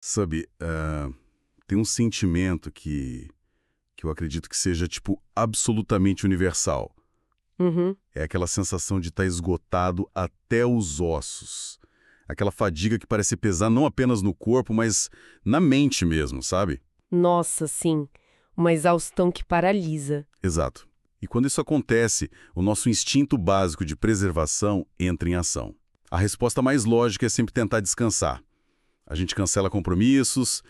Sabe, tem um sentimento que eu acredito que seja, tipo, absolutamente universal. Uhum. É aquela sensação de estar esgotado até os ossos. Aquela fadiga que parece pesar não apenas no corpo, mas na mente mesmo, sabe? Nossa, sim. Uma exaustão que paralisa. Exato. E quando isso acontece, o nosso instinto básico de preservação entra em ação. A resposta mais lógica é sempre tentar descansar. A gente cancela compromissos,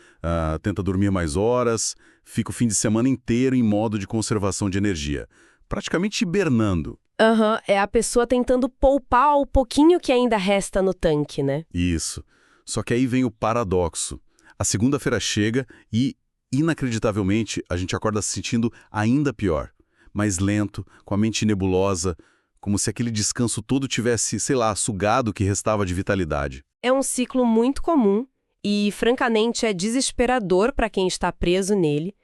tenta dormir mais horas, fica o fim de semana inteiro em modo de conservação de energia, praticamente hibernando. Aham, é a pessoa tentando poupar o pouquinho que ainda resta no tanque, né? Isso. Só que aí vem o paradoxo. A segunda-feira chega e, inacreditavelmente, a gente acorda se sentindo ainda pior. Mais lento, com a mente nebulosa, como se aquele descanso todo tivesse, sei lá, sugado o que restava de vitalidade. É um ciclo muito comum e, francamente, é desesperador para quem está preso nele,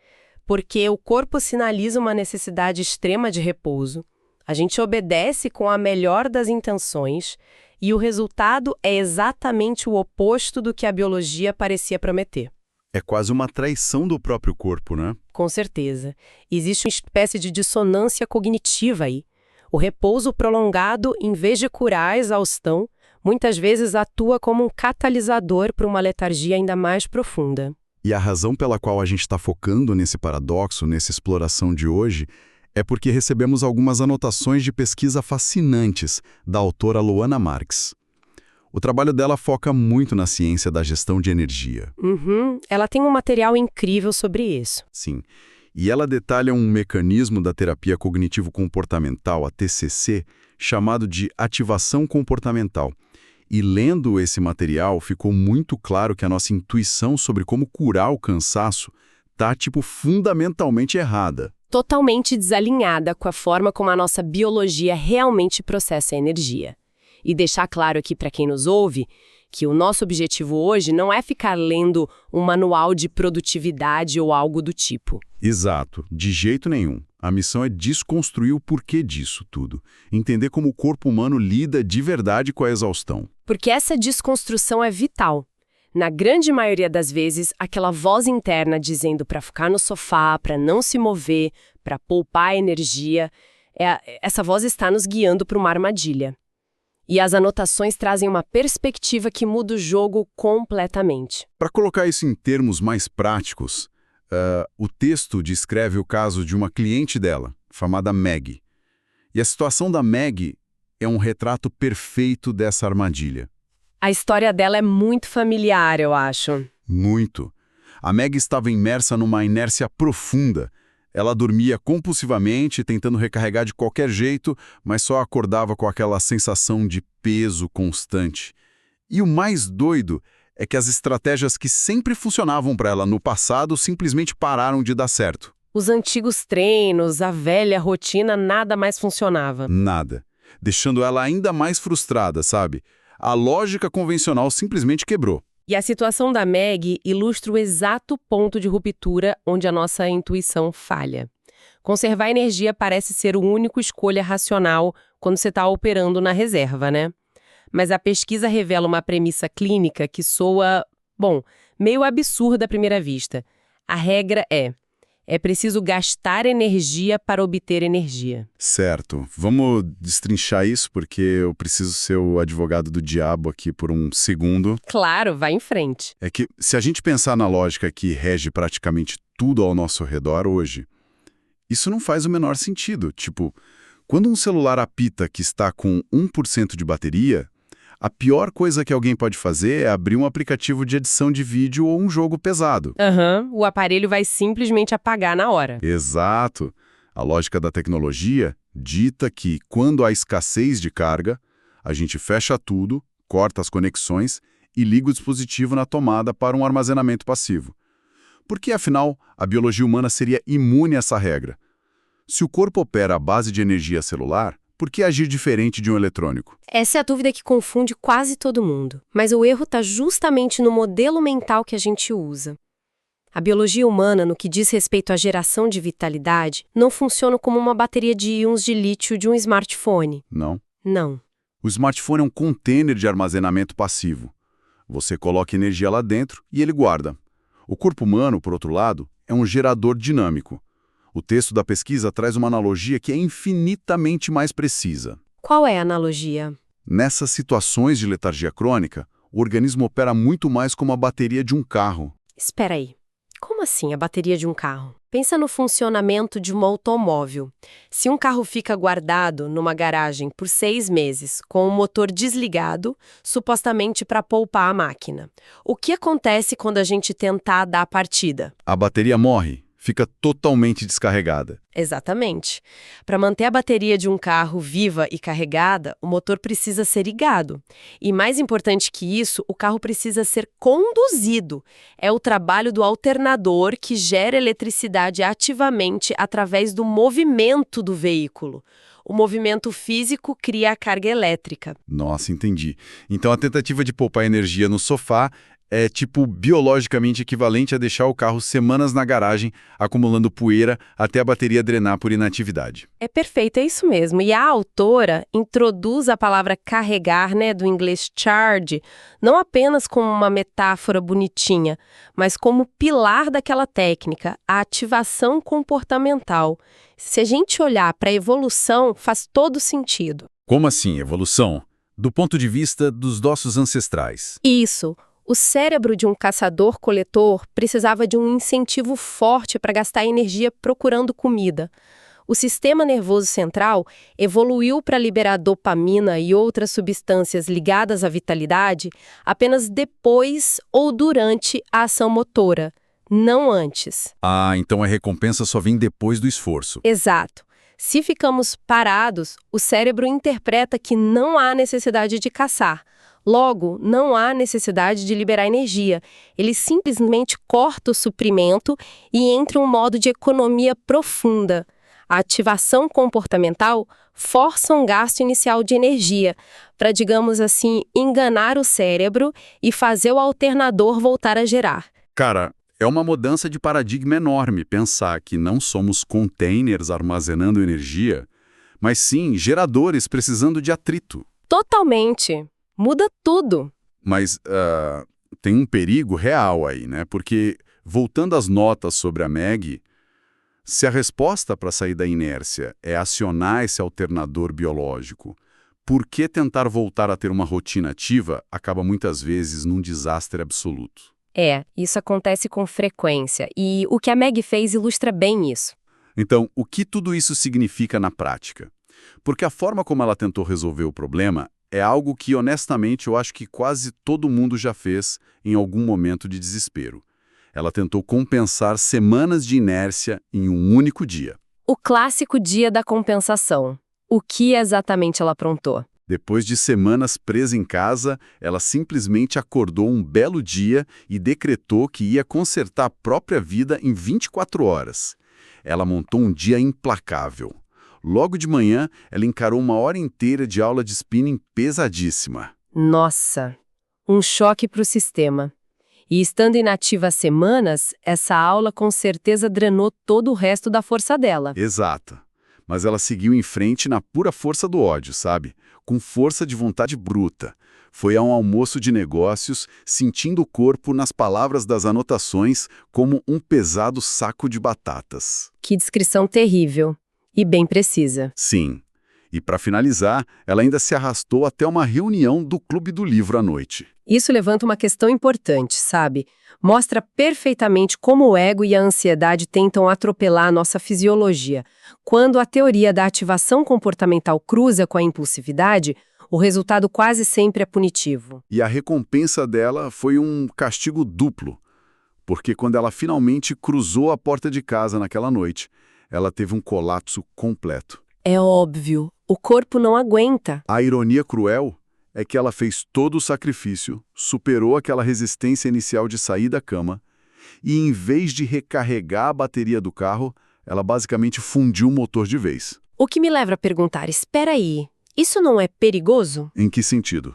porque o corpo sinaliza uma necessidade extrema de repouso. A gente obedece com a melhor das intenções e o resultado é exatamente o oposto do que a biologia parecia prometer. É quase uma traição do próprio corpo, né? Com certeza. Existe uma espécie de dissonância cognitiva aí. O repouso prolongado, em vez de curar a exaustão, muitas vezes atua como um catalisador para uma letargia ainda mais profunda. E a razão pela qual a gente está focando nesse paradoxo, nessa exploração de hoje, é porque recebemos algumas anotações de pesquisa fascinantes da autora Luana Marx. O trabalho dela foca muito na ciência da gestão de energia. Uhum, ela tem um material incrível sobre isso. Sim. E ela detalha um mecanismo da terapia cognitivo-comportamental, a TCC, chamado de ativação comportamental. E lendo esse material, ficou muito claro que a nossa intuição sobre como curar o cansaço tá, tipo, fundamentalmente errada. Totalmente desalinhada com a forma como a nossa biologia realmente processa a energia. E deixar claro aqui para quem nos ouve que o nosso objetivo hoje não é ficar lendo um manual de produtividade ou algo do tipo. Exato, de jeito nenhum. A missão é desconstruir o porquê disso tudo. Entender como o corpo humano lida de verdade com a exaustão. Porque essa desconstrução é vital. Na grande maioria das vezes, aquela voz interna dizendo para ficar no sofá, para não se mover, para poupar energia, essa voz está nos guiando para uma armadilha. E as anotações trazem uma perspectiva que muda o jogo completamente. Para colocar isso em termos mais práticos, o texto descreve o caso de uma cliente dela, chamada Maggie. E a situação da Maggie é um retrato perfeito dessa armadilha. A história dela é muito familiar, eu acho. Muito. A Maggie estava imersa numa inércia profunda. Ela dormia compulsivamente, tentando recarregar de qualquer jeito, mas só acordava com aquela sensação de peso constante. E o mais doido é que as estratégias que sempre funcionavam para ela no passado simplesmente pararam de dar certo. Os antigos treinos, a velha rotina, nada mais funcionava. Nada. Deixando ela ainda mais frustrada, sabe? A lógica convencional simplesmente quebrou. E a situação da Maggie ilustra o exato ponto de ruptura onde a nossa intuição falha. Conservar energia parece ser a única escolha racional quando você está operando na reserva, né? Mas a pesquisa revela uma premissa clínica que soa, meio absurda à primeira vista. A regra é preciso gastar energia para obter energia. Certo. Vamos destrinchar isso porque eu preciso ser o advogado do diabo aqui por um segundo. Claro, vai em frente. É que se a gente pensar na lógica que rege praticamente tudo ao nosso redor hoje, isso não faz o menor sentido. Tipo, quando um celular apita que está com 1% de bateria, a pior coisa que alguém pode fazer é abrir um aplicativo de edição de vídeo ou um jogo pesado. O aparelho vai simplesmente apagar na hora. Exato. A lógica da tecnologia dita que, quando há escassez de carga, a gente fecha tudo, corta as conexões e liga o dispositivo na tomada para um armazenamento passivo. Porque, afinal, a biologia humana seria imune a essa regra. Se o corpo opera à base de energia celular, por que agir diferente de um eletrônico? Essa é a dúvida que confunde quase todo mundo. Mas o erro está justamente no modelo mental que a gente usa. A biologia humana, no que diz respeito à geração de vitalidade, não funciona como uma bateria de íons de lítio de um smartphone. Não. Não. O smartphone é um container de armazenamento passivo. Você coloca energia lá dentro e ele guarda. O corpo humano, por outro lado, é um gerador dinâmico. O texto da pesquisa traz uma analogia que é infinitamente mais precisa. Qual é a analogia? Nessas situações de letargia crônica, o organismo opera muito mais como a bateria de um carro. Espera aí. Como assim a bateria de um carro? Pensa no funcionamento de um automóvel. Se um carro fica guardado numa garagem por 6 meses, com o motor desligado, supostamente para poupar a máquina, o que acontece quando a gente tentar dar a partida? A bateria morre, fica totalmente descarregada. Exatamente. Para manter a bateria de um carro viva e carregada, o motor precisa ser ligado. E mais importante que isso, o carro precisa ser conduzido. É o trabalho do alternador que gera eletricidade ativamente através do movimento do veículo. O movimento físico cria a carga elétrica. Nossa, entendi. Então a tentativa de poupar energia no sofá é biologicamente equivalente a deixar o carro semanas na garagem, acumulando poeira até a bateria drenar por inatividade. É perfeito, é isso mesmo. E a autora introduz a palavra carregar, do inglês charge, não apenas como uma metáfora bonitinha, mas como pilar daquela técnica, a ativação comportamental. Se a gente olhar para a evolução, faz todo sentido. Como assim, evolução? Do ponto de vista dos nossos ancestrais. Isso. O cérebro de um caçador-coletor precisava de um incentivo forte para gastar energia procurando comida. O sistema nervoso central evoluiu para liberar dopamina e outras substâncias ligadas à vitalidade apenas depois ou durante a ação motora, não antes. Ah, então a recompensa só vem depois do esforço. Exato. Se ficamos parados, o cérebro interpreta que não há necessidade de caçar. Logo, não há necessidade de liberar energia. Ele simplesmente corta o suprimento e entra em um modo de economia profunda. A ativação comportamental força um gasto inicial de energia para, digamos assim, enganar o cérebro e fazer o alternador voltar a gerar. Cara, é uma mudança de paradigma enorme pensar que não somos containers armazenando energia, mas sim geradores precisando de atrito. Totalmente. Muda tudo. Mas tem um perigo real aí, né? Porque, voltando às notas sobre a Meg, se a resposta para sair da inércia é acionar esse alternador biológico, por que tentar voltar a ter uma rotina ativa acaba muitas vezes num desastre absoluto? Isso acontece com frequência. E o que a Meg fez ilustra bem isso. Então, o que tudo isso significa na prática? Porque a forma como ela tentou resolver o problema é algo que, honestamente, eu acho que quase todo mundo já fez em algum momento de desespero. Ela tentou compensar semanas de inércia em um único dia. O clássico dia da compensação. O que exatamente ela aprontou? Depois de semanas presa em casa, ela simplesmente acordou um belo dia e decretou que ia consertar a própria vida em 24 horas. Ela montou um dia implacável. Logo de manhã, ela encarou uma hora inteira de aula de spinning pesadíssima. Nossa, um choque para o sistema. E estando inativa há semanas, essa aula com certeza drenou todo o resto da força dela. Exato. Mas ela seguiu em frente na pura força do ódio, sabe? Com força de vontade bruta. Foi a um almoço de negócios, sentindo o corpo nas palavras das anotações como um pesado saco de batatas. Que descrição terrível. E bem precisa. Sim. E para finalizar, ela ainda se arrastou até uma reunião do Clube do Livro à noite. Isso levanta uma questão importante, sabe? Mostra perfeitamente como o ego e a ansiedade tentam atropelar a nossa fisiologia. Quando a teoria da ativação comportamental cruza com a impulsividade, o resultado quase sempre é punitivo. E a recompensa dela foi um castigo duplo. Porque quando ela finalmente cruzou a porta de casa naquela noite, ela teve um colapso completo. É óbvio, o corpo não aguenta. A ironia cruel é que ela fez todo o sacrifício, superou aquela resistência inicial de sair da cama e, em vez de recarregar a bateria do carro, ela basicamente fundiu o motor de vez. O que me leva a perguntar, espera aí, isso não é perigoso? Em que sentido?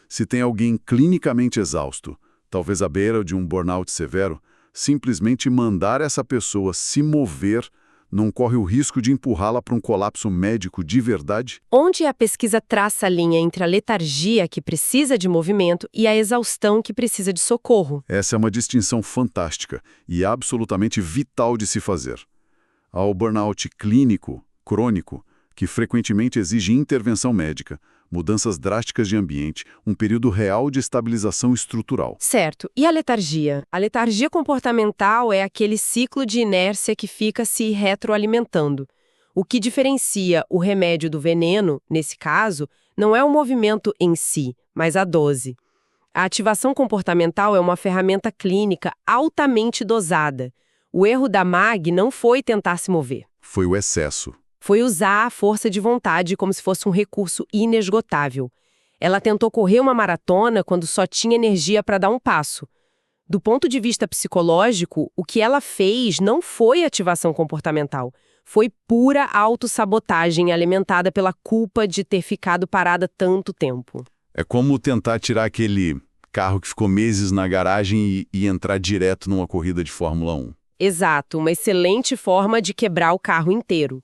Se tem alguém clinicamente exausto, talvez à beira de um burnout severo, simplesmente mandar essa pessoa se mover não corre o risco de empurrá-la para um colapso médico de verdade? Onde a pesquisa traça a linha entre a letargia, que precisa de movimento, e a exaustão, que precisa de socorro. Essa é uma distinção fantástica e absolutamente vital de se fazer. Há o burnout clínico, crônico, que frequentemente exige intervenção médica, mudanças drásticas de ambiente, um período real de estabilização estrutural. Certo. E a letargia? A letargia comportamental é aquele ciclo de inércia que fica se retroalimentando. O que diferencia o remédio do veneno, nesse caso, não é o movimento em si, mas a dose. A ativação comportamental é uma ferramenta clínica altamente dosada. O erro da MAG não foi tentar se mover. Foi o excesso. Foi usar a força de vontade como se fosse um recurso inesgotável. Ela tentou correr uma maratona quando só tinha energia para dar um passo. Do ponto de vista psicológico, o que ela fez não foi ativação comportamental. Foi pura autossabotagem alimentada pela culpa de ter ficado parada tanto tempo. É como tentar tirar aquele carro que ficou meses na garagem e entrar direto numa corrida de Fórmula 1. Exato, uma excelente forma de quebrar o carro inteiro.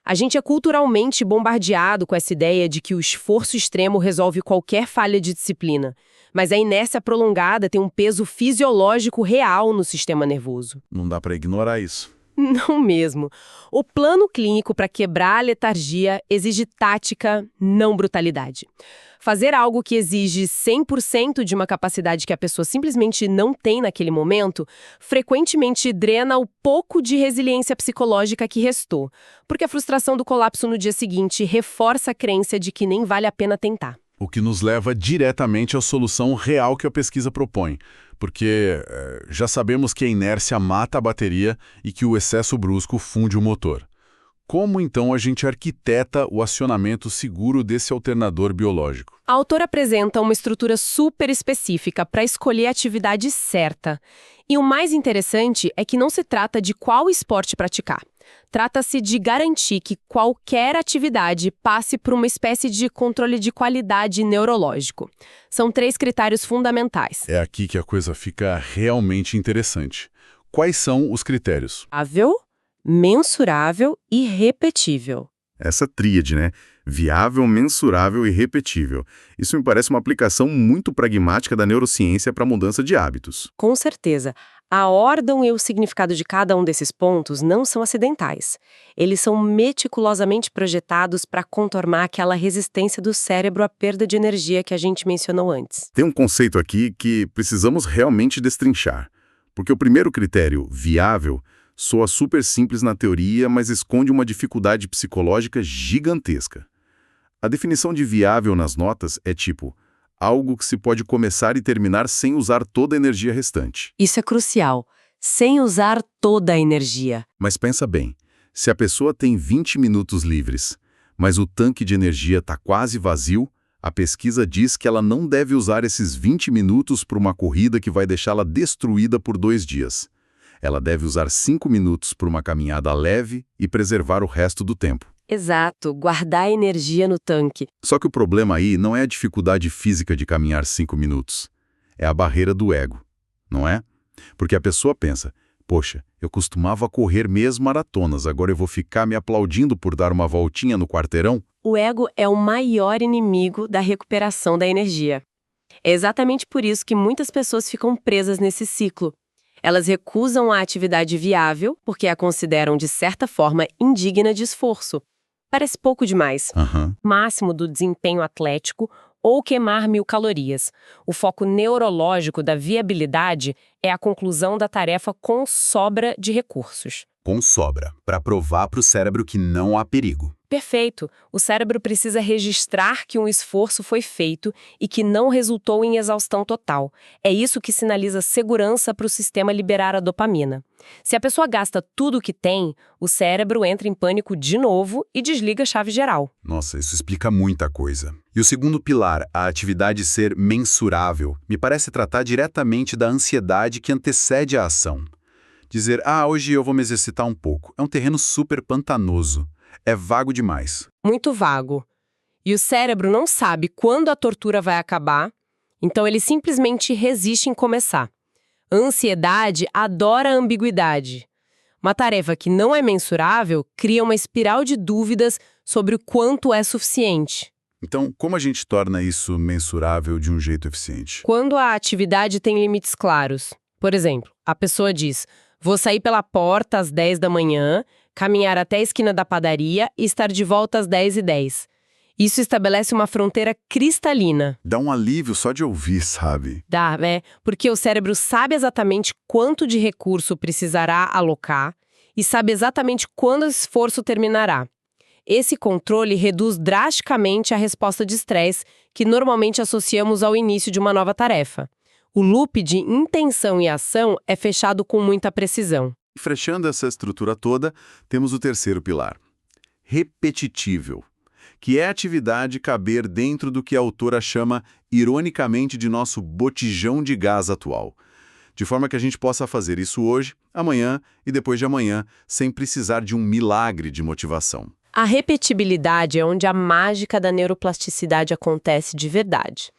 A gente é culturalmente bombardeado com essa ideia de que o esforço extremo resolve qualquer falha de disciplina, mas a inércia prolongada tem um peso fisiológico real no sistema nervoso. Não dá para ignorar isso. Não mesmo. O plano clínico para quebrar a letargia exige tática, não brutalidade. Fazer algo que exige 100% de uma capacidade que a pessoa simplesmente não tem naquele momento, frequentemente drena o pouco de resiliência psicológica que restou, porque a frustração do colapso no dia seguinte reforça a crença de que nem vale a pena tentar. O que nos leva diretamente à solução real que a pesquisa propõe, porque já sabemos que a inércia mata a bateria e que o excesso brusco funde o motor. Como, então, a gente arquiteta o acionamento seguro desse alternador biológico? A autora apresenta uma estrutura super específica para escolher a atividade certa. E o mais interessante é que não se trata de qual esporte praticar. Trata-se de garantir que qualquer atividade passe por uma espécie de controle de qualidade neurológico. São 3 critérios fundamentais. É aqui que a coisa fica realmente interessante. Quais são os critérios? Viável, mensurável e repetível. Essa tríade, né? Viável, mensurável e repetível. Isso me parece uma aplicação muito pragmática da neurociência para a mudança de hábitos. Com certeza. A ordem e o significado de cada um desses pontos não são acidentais. Eles são meticulosamente projetados para contornar aquela resistência do cérebro à perda de energia que a gente mencionou antes. Tem um conceito aqui que precisamos realmente destrinchar. Porque o primeiro critério, viável, soa super simples na teoria, mas esconde uma dificuldade psicológica gigantesca. A definição de viável nas notas é tipo, algo que se pode começar e terminar sem usar toda a energia restante. Isso é crucial, sem usar toda a energia. Mas pensa bem, se a pessoa tem 20 minutos livres, mas o tanque de energia está quase vazio, a pesquisa diz que ela não deve usar esses 20 minutos para uma corrida que vai deixá-la destruída por 2 dias. Ela deve usar 5 minutos para uma caminhada leve e preservar o resto do tempo. Exato, guardar energia no tanque. Só que o problema aí não é a dificuldade física de caminhar 5 minutos. É a barreira do ego, não é? Porque a pessoa pensa, poxa, eu costumava correr mesmo maratonas, agora eu vou ficar me aplaudindo por dar uma voltinha no quarteirão? O ego é o maior inimigo da recuperação da energia. É exatamente por isso que muitas pessoas ficam presas nesse ciclo. Elas recusam a atividade viável porque a consideram, de certa forma, indigna de esforço. Parece pouco demais. Máximo do desempenho atlético ou queimar 1000 calorias. O foco neurológico da viabilidade é a conclusão da tarefa com sobra de recursos. Com sobra, para provar para o cérebro que não há perigo. Perfeito. O cérebro precisa registrar que um esforço foi feito e que não resultou em exaustão total. É isso que sinaliza segurança para o sistema liberar a dopamina. Se a pessoa gasta tudo o que tem, o cérebro entra em pânico de novo e desliga a chave geral. Nossa, isso explica muita coisa. E o segundo pilar, a atividade ser mensurável, me parece tratar diretamente da ansiedade que antecede a ação. Dizer, hoje eu vou me exercitar um pouco, é um terreno super pantanoso. É vago demais. Muito vago. E o cérebro não sabe quando a tortura vai acabar, então ele simplesmente resiste em começar. A ansiedade adora a ambiguidade. Uma tarefa que não é mensurável cria uma espiral de dúvidas sobre o quanto é suficiente. Então, como a gente torna isso mensurável de um jeito eficiente? Quando a atividade tem limites claros. Por exemplo, a pessoa diz: vou sair pela porta às 10 da manhã, caminhar até a esquina da padaria e estar de volta às 10h10. Isso estabelece uma fronteira cristalina. Dá um alívio só de ouvir, sabe? Dá, porque o cérebro sabe exatamente quanto de recurso precisará alocar e sabe exatamente quando o esforço terminará. Esse controle reduz drasticamente a resposta de estresse que normalmente associamos ao início de uma nova tarefa. O loop de intenção e ação é fechado com muita precisão. Fechando essa estrutura toda, temos o terceiro pilar. Repetitível, que é a atividade caber dentro do que a autora chama, ironicamente, de nosso botijão de gás atual. De forma que a gente possa fazer isso hoje, amanhã e depois de amanhã, sem precisar de um milagre de motivação. A repetibilidade é onde a mágica da neuroplasticidade acontece de verdade.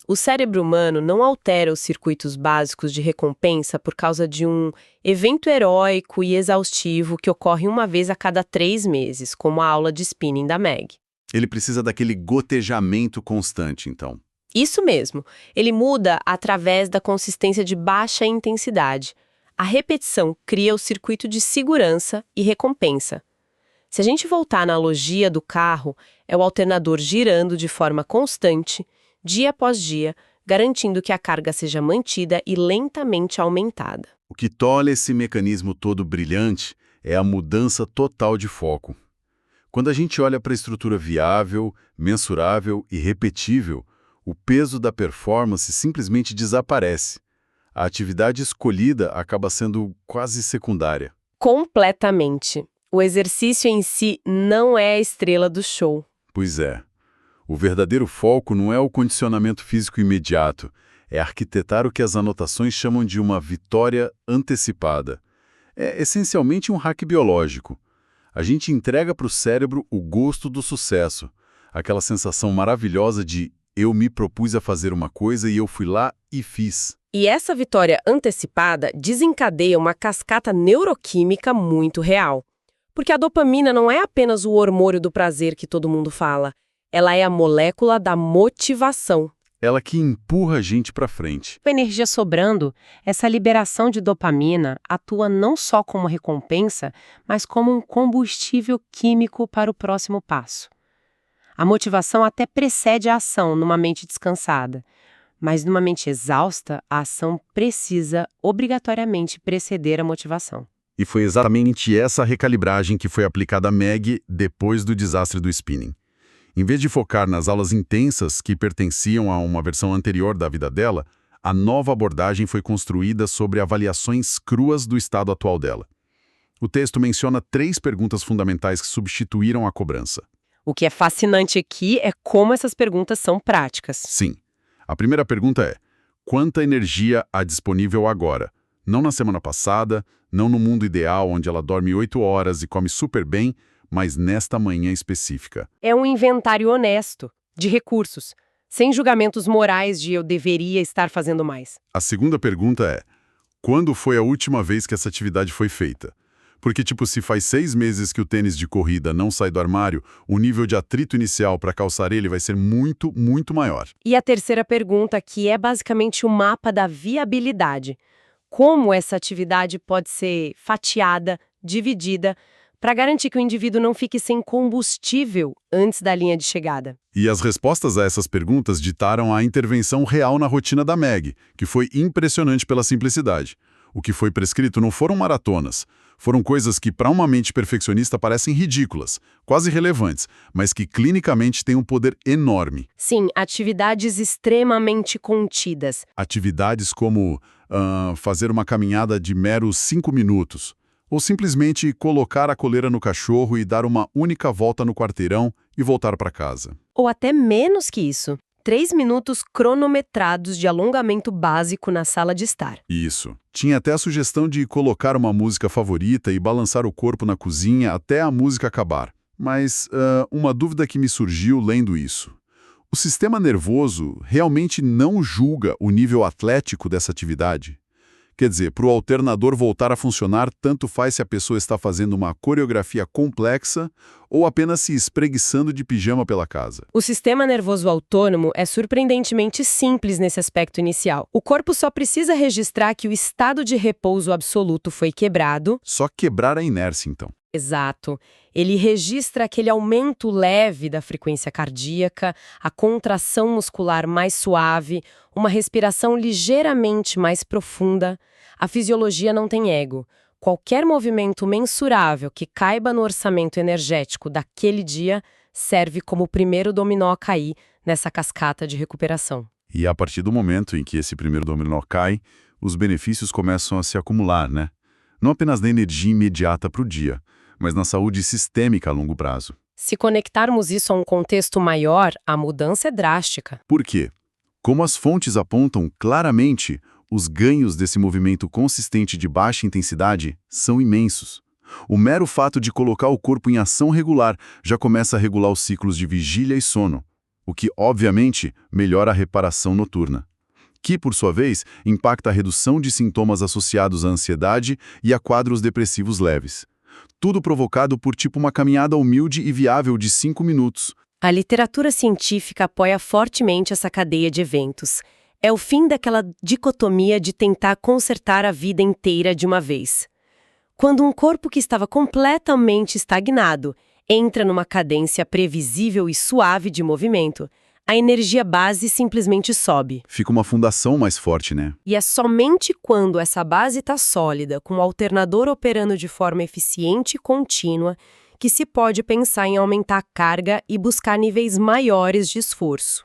O cérebro humano não altera os circuitos básicos de recompensa por causa de um evento heróico e exaustivo que ocorre uma vez a cada 3 meses, como a aula de spinning da Meg. Ele precisa daquele gotejamento constante, então. Isso mesmo. Ele muda através da consistência de baixa intensidade. A repetição cria o circuito de segurança e recompensa. Se a gente voltar à analogia do carro, é o alternador girando de forma constante, dia após dia, garantindo que a carga seja mantida e lentamente aumentada. O que torna esse mecanismo todo brilhante é a mudança total de foco. Quando a gente olha para a estrutura viável, mensurável e repetível, o peso da performance simplesmente desaparece. A atividade escolhida acaba sendo quase secundária. Completamente. O exercício em si não é a estrela do show. Pois é. O verdadeiro foco não é o condicionamento físico imediato, é arquitetar o que as anotações chamam de uma vitória antecipada. É essencialmente um hack biológico. A gente entrega para o cérebro o gosto do sucesso, aquela sensação maravilhosa de eu me propus a fazer uma coisa e eu fui lá e fiz. E essa vitória antecipada desencadeia uma cascata neuroquímica muito real. Porque a dopamina não é apenas o hormônio do prazer que todo mundo fala. Ela é a molécula da motivação. Ela que empurra a gente para frente. Com a energia sobrando, essa liberação de dopamina atua não só como recompensa, mas como um combustível químico para o próximo passo. A motivação até precede a ação numa mente descansada. Mas numa mente exausta, a ação precisa obrigatoriamente preceder a motivação. E foi exatamente essa recalibragem que foi aplicada a Meg depois do desastre do spinning. Em vez de focar nas aulas intensas que pertenciam a uma versão anterior da vida dela, a nova abordagem foi construída sobre avaliações cruas do estado atual dela. O texto menciona 3 perguntas fundamentais que substituíram a cobrança. O que é fascinante aqui é como essas perguntas são práticas. Sim. A primeira pergunta é: quanta energia há disponível agora? Não na semana passada, não no mundo ideal onde ela dorme 8 horas e come super bem, mas nesta manhã específica. É um inventário honesto, de recursos, sem julgamentos morais de eu deveria estar fazendo mais. A segunda pergunta é: quando foi a última vez que essa atividade foi feita? Porque, se faz 6 meses que o tênis de corrida não sai do armário, o nível de atrito inicial para calçar ele vai ser muito, muito maior. E a terceira pergunta, que é basicamente o mapa da viabilidade. Como essa atividade pode ser fatiada, dividida, para garantir que o indivíduo não fique sem combustível antes da linha de chegada. E as respostas a essas perguntas ditaram a intervenção real na rotina da Meg, que foi impressionante pela simplicidade. O que foi prescrito não foram maratonas. Foram coisas que, para uma mente perfeccionista, parecem ridículas, quase irrelevantes, mas que clinicamente têm um poder enorme. Sim, atividades extremamente contidas. Atividades como fazer uma caminhada de meros 5 minutos, ou simplesmente colocar a coleira no cachorro e dar uma única volta no quarteirão e voltar para casa. Ou até menos que isso. 3 minutos cronometrados de alongamento básico na sala de estar. Isso. Tinha até a sugestão de colocar uma música favorita e balançar o corpo na cozinha até a música acabar. Mas uma dúvida que me surgiu lendo isso. O sistema nervoso realmente não julga o nível atlético dessa atividade? Quer dizer, para o alternador voltar a funcionar, tanto faz se a pessoa está fazendo uma coreografia complexa ou apenas se espreguiçando de pijama pela casa. O sistema nervoso autônomo é surpreendentemente simples nesse aspecto inicial. O corpo só precisa registrar que o estado de repouso absoluto foi quebrado. Só quebrar a inércia, então. Exato. Ele registra aquele aumento leve da frequência cardíaca, a contração muscular mais suave, uma respiração ligeiramente mais profunda. A fisiologia não tem ego. Qualquer movimento mensurável que caiba no orçamento energético daquele dia serve como o primeiro dominó a cair nessa cascata de recuperação. E a partir do momento em que esse primeiro dominó cai, os benefícios começam a se acumular, né? Não apenas na energia imediata para o dia, mas na saúde sistêmica a longo prazo. Se conectarmos isso a um contexto maior, a mudança é drástica. Por quê? Como as fontes apontam claramente, os ganhos desse movimento consistente de baixa intensidade são imensos. O mero fato de colocar o corpo em ação regular já começa a regular os ciclos de vigília e sono, o que, obviamente, melhora a reparação noturna, que, por sua vez, impacta a redução de sintomas associados à ansiedade e a quadros depressivos leves. Tudo provocado por uma caminhada humilde e viável de 5 minutos. A literatura científica apoia fortemente essa cadeia de eventos. É o fim daquela dicotomia de tentar consertar a vida inteira de uma vez. Quando um corpo que estava completamente estagnado entra numa cadência previsível e suave de movimento, a energia base simplesmente sobe. Fica uma fundação mais forte, né? E é somente quando essa base está sólida, com o alternador operando de forma eficiente e contínua, que se pode pensar em aumentar a carga e buscar níveis maiores de esforço.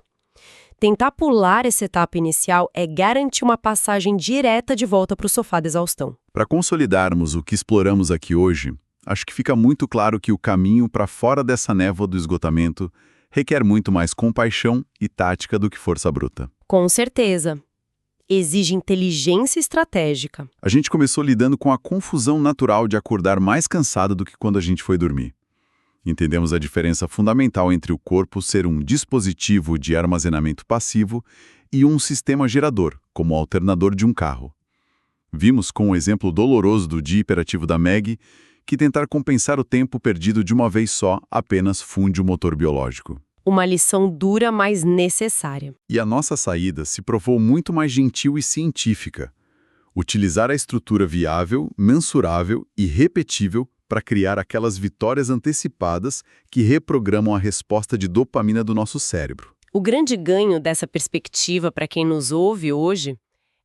Tentar pular essa etapa inicial é garantir uma passagem direta de volta para o sofá da exaustão. Para consolidarmos o que exploramos aqui hoje, acho que fica muito claro que o caminho para fora dessa névoa do esgotamento requer muito mais compaixão e tática do que força bruta. Com certeza. Exige inteligência estratégica. A gente começou lidando com a confusão natural de acordar mais cansado do que quando a gente foi dormir. Entendemos a diferença fundamental entre o corpo ser um dispositivo de armazenamento passivo e um sistema gerador, como o alternador de um carro. Vimos com o exemplo doloroso do dia hiperativo da Meg que tentar compensar o tempo perdido de uma vez só apenas funde o motor biológico. Uma lição dura, mas necessária. E a nossa saída se provou muito mais gentil e científica. Utilizar a estrutura viável, mensurável e repetível para criar aquelas vitórias antecipadas que reprogramam a resposta de dopamina do nosso cérebro. O grande ganho dessa perspectiva para quem nos ouve hoje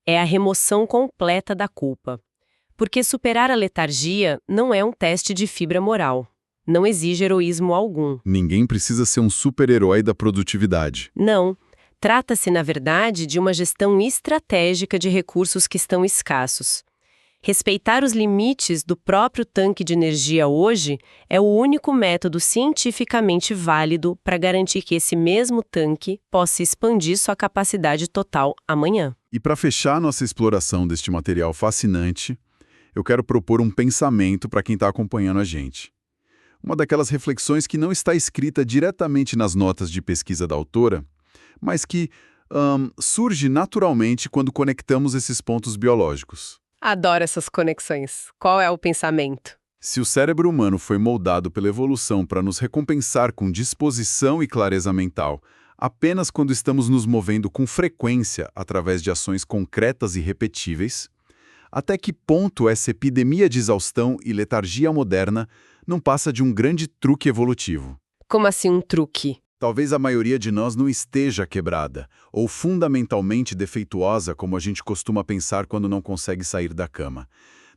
é a remoção completa da culpa. Porque superar a letargia não é um teste de fibra moral. Não exige heroísmo algum. Ninguém precisa ser um super-herói da produtividade. Não. Trata-se, na verdade, de uma gestão estratégica de recursos que estão escassos. Respeitar os limites do próprio tanque de energia hoje é o único método cientificamente válido para garantir que esse mesmo tanque possa expandir sua capacidade total amanhã. E para fechar nossa exploração deste material fascinante, eu quero propor um pensamento para quem está acompanhando a gente. Uma daquelas reflexões que não está escrita diretamente nas notas de pesquisa da autora, mas que surge naturalmente quando conectamos esses pontos biológicos. Adoro essas conexões. Qual é o pensamento? Se o cérebro humano foi moldado pela evolução para nos recompensar com disposição e clareza mental, apenas quando estamos nos movendo com frequência através de ações concretas e repetíveis, até que ponto essa epidemia de exaustão e letargia moderna não passa de um grande truque evolutivo? Como assim um truque? Talvez a maioria de nós não esteja quebrada ou fundamentalmente defeituosa como a gente costuma pensar quando não consegue sair da cama.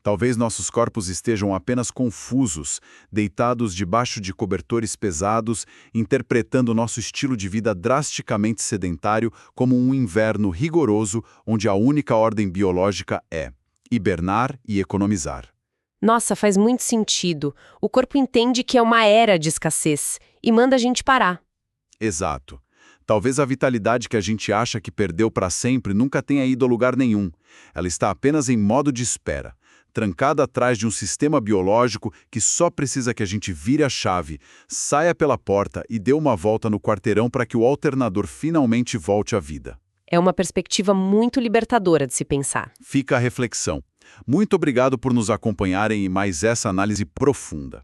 Talvez nossos corpos estejam apenas confusos, deitados debaixo de cobertores pesados, interpretando nosso estilo de vida drasticamente sedentário como um inverno rigoroso onde a única ordem biológica é hibernar e economizar. Nossa, faz muito sentido. O corpo entende que é uma era de escassez e manda a gente parar. Exato. Talvez a vitalidade que a gente acha que perdeu para sempre nunca tenha ido a lugar nenhum. Ela está apenas em modo de espera, trancada atrás de um sistema biológico que só precisa que a gente vire a chave, saia pela porta e dê uma volta no quarteirão para que o alternador finalmente volte à vida. É uma perspectiva muito libertadora de se pensar. Fica a reflexão. Muito obrigado por nos acompanharem em mais essa análise profunda.